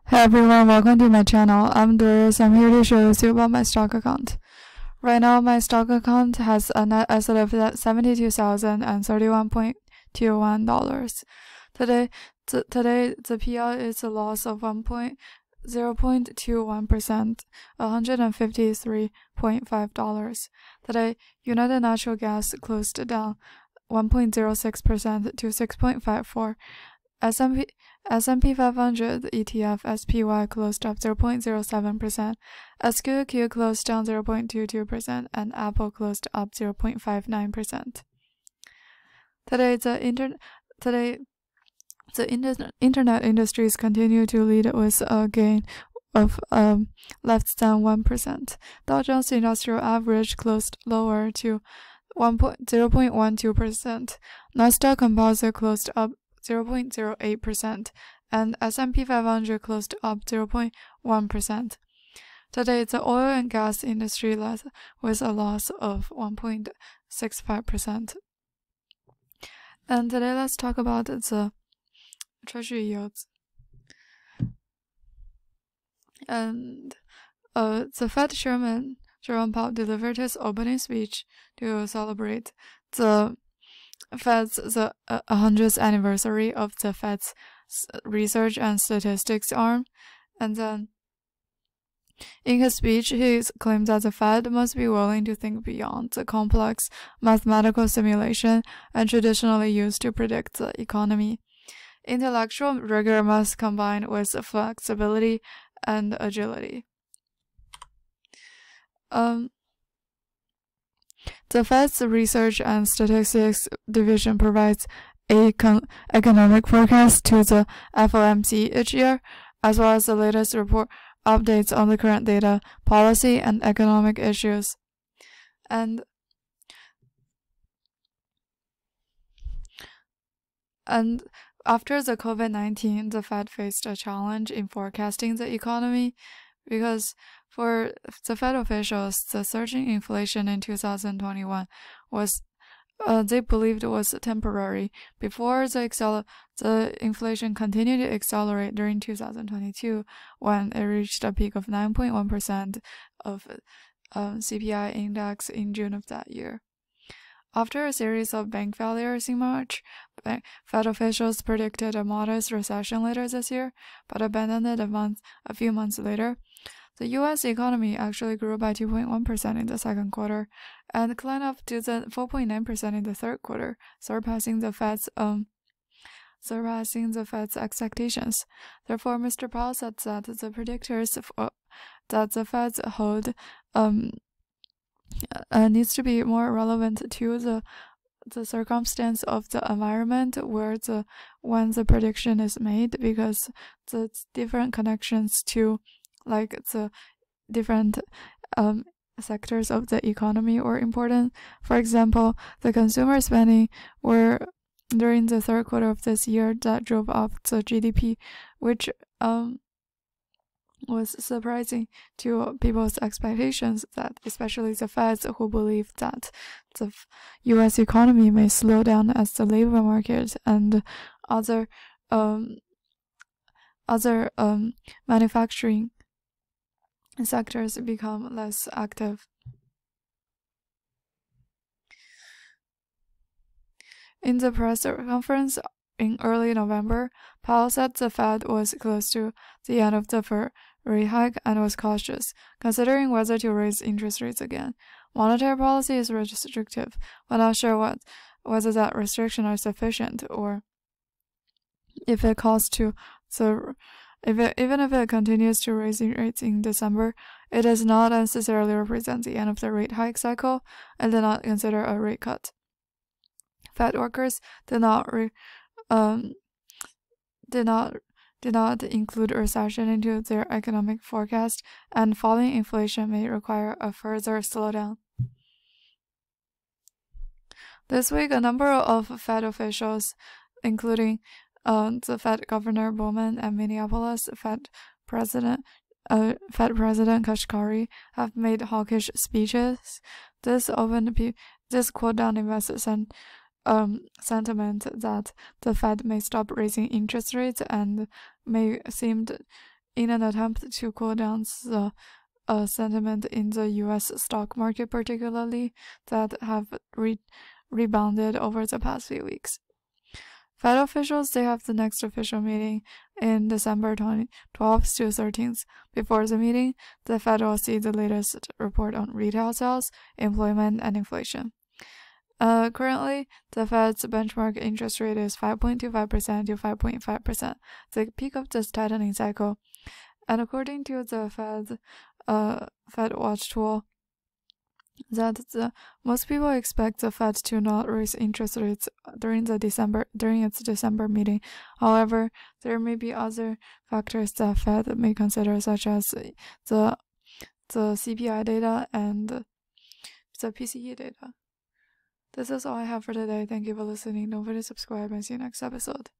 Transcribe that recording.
Hey everyone, welcome to my channel. I'm Doris. I'm here to show you about my stock account. Right now, my stock account has a net asset of $72,031.21. Today, the PL is a loss of 0.21%, $153.5. Today, United Natural Gas closed down 1.06% to 6.54. S&P 500 ETF SPY closed up 0.07%, SQQQ closed down 0.22%, and Apple closed up 0.59%. Today, the internet industries continue to lead with a gain of less than 1%. Dow Jones Industrial Average closed lower to 0.12%. Nasdaq Composite closed up 0.08%, and S&P 500 closed up 0.1%. Today, the oil and gas industry led with a loss of 1.65%. And today, let's talk about the Treasury yields. And the Fed Chairman Jerome Powell delivered his opening speech to celebrate the 100th anniversary of the Fed's research and statistics arm, and then in his speech he claimed that the Fed must be willing to think beyond the complex mathematical simulation and traditionally used to predict the economy. Intellectual rigor must combine with flexibility and agility. The Fed's Research and Statistics Division provides economic forecast to the FOMC each year, as well as the latest report updates on the current data, policy, and economic issues. And after the COVID-19, the Fed faced a challenge in forecasting the economy because for the Fed officials, the surging inflation in 2021 was they believed was temporary before the inflation continued to accelerate during 2022 when it reached a peak of 9.1% of CPI index in June of that year. After a series of bank failures in March, Fed officials predicted a modest recession later this year, but abandoned it a few months later. The U.S. economy actually grew by 2.1% in the second quarter and climbed up to the 4.9% in the third quarter, surpassing the Fed's expectations. Therefore, Mr. Powell said that the predictors that the Fed's hold needs to be more relevant to the circumstance of the environment when the prediction is made, because the different connections to the different sectors of the economy were important. For example, the consumer spending were during the third quarter of this year that drove up the GDP, which was surprising to people's expectations, that especially the Feds, who believed that the U.S. economy may slow down as the labor market and other manufacturing sectors become less active. In the press conference in early November, Powell said the Fed was close to the end of the rate hike and was cautious, considering whether to raise interest rates again. Monetary policy is restrictive. We're not sure whether that restriction is sufficient, or if it costs to even if it continues to raise rates in December, it does not necessarily represent the end of the rate hike cycle and did not consider a rate cut. Fed workers did not include recession into their economic forecast, and falling inflation may require a further slowdown. This week, a number of Fed officials, including the Fed Governor Bowman and Minneapolis Fed President Kashkari, have made hawkish speeches. This cooled down investors and sentiment that the Fed may stop raising interest rates and may seem in an attempt to cool down the sentiment in the U.S. stock market, particularly that have rebounded over the past few weeks. Fed officials, they have the next official meeting in December 12th to 13th. Before the meeting, the Fed will see the latest report on retail sales, employment, and inflation. Currently, the Fed's benchmark interest rate is 5.25% to 5.5%, the peak of this tightening cycle. And according to the Fed Watch tool, most people expect the Fed to not raise interest rates during its December meeting. However, there may be other factors that Fed may consider, such as the CPI data and the PCE data. This is all I have for today. Thank you for listening. Don't forget to subscribe and see you next episode.